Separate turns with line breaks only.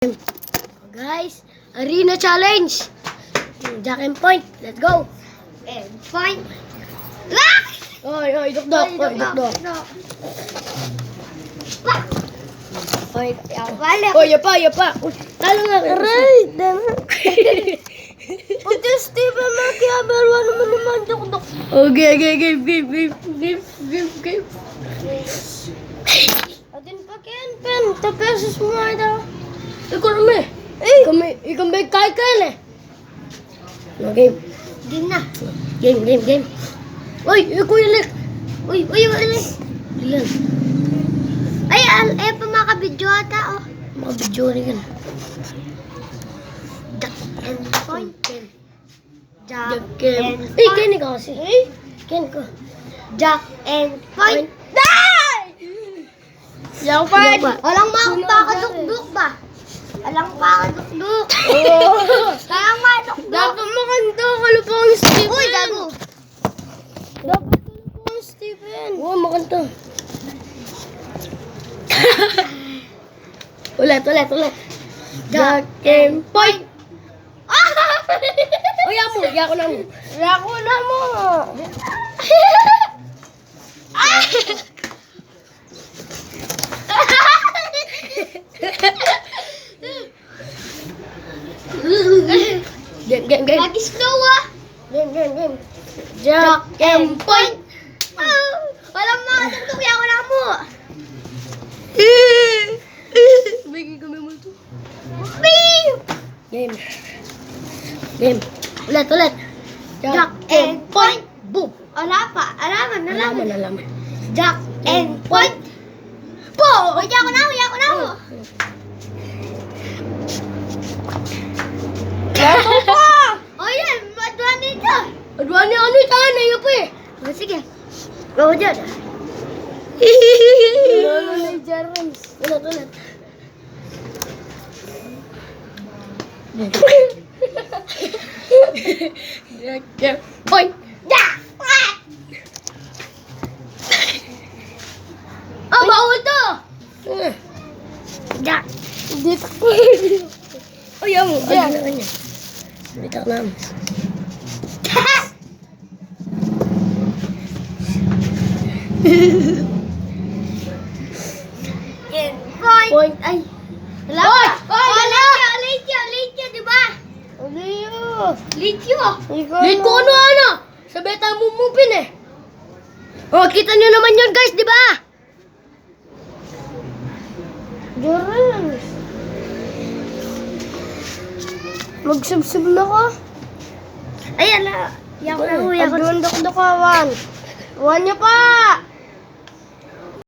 Guys, arena challenge. Jack and point. Let's go.
And point. Ah!
Oy, dukdok. Oy, dukdok. Oy,
Wala.
Oy, yapa. Uy, talo nga.
Aray, dama. Pati Steven Machiavelli naman dukdok.
Okay, game.
Atin pa pen. Tapesos mo ay daw.
Ikaw naman eh. Ikaw may kaya eh. No, game.
Game na.
Game. Uy, ikaw yun eh.
Uy.
Yan.
Ay, pa makabidyo ata, oh.
Mga video rin yan.
Jack and point.
Jack
Jack and
and...
point.
Kenny ka kasi. Kenny ka.
Jack and point.
Jack point.
Alang makadukduk ba? Alang makadukduk. Alang makadukduk.
Dapat makanta ka lupang Steven.
Uy, gago.
Dapat ka lupang Steven. Oo, makanta. ulit. Jack and point. Uy, yako na mo. Game.
Lagi slow, ah.
Game. Jack and point.
Walang makadukduk, yako na mo.
Bigay kami mo ito.
Bing!
Game. Ulit.
Jack and point.
Boom.
Alaman.
Alaman.
Jack and point. Po! Yako na mo.
Yato pa!
O yan, maduan nito.
Aduan niya ano ito? Ano pa eh?
O sige. Go dyan.
Lolo na yung Jerons. Ulit. Jack point.
Jack!
Oh, bawal to!
Jack!
Dito. Ay, amo. Ay, na kanya. Dito na.
And point.
Point. Ay.
Wala
Oy!
pa.
Oy, wala!
Lityo, di ba? Lityo.
Late ko ano? Sa beta mumupin eh. Oh, kita nyo naman yun guys, di ba?
Jerons.
Magsubsub na ka.
Ay, ala. Yako na mo.
Pagduan dok-dokawan. Uwan niyo pa!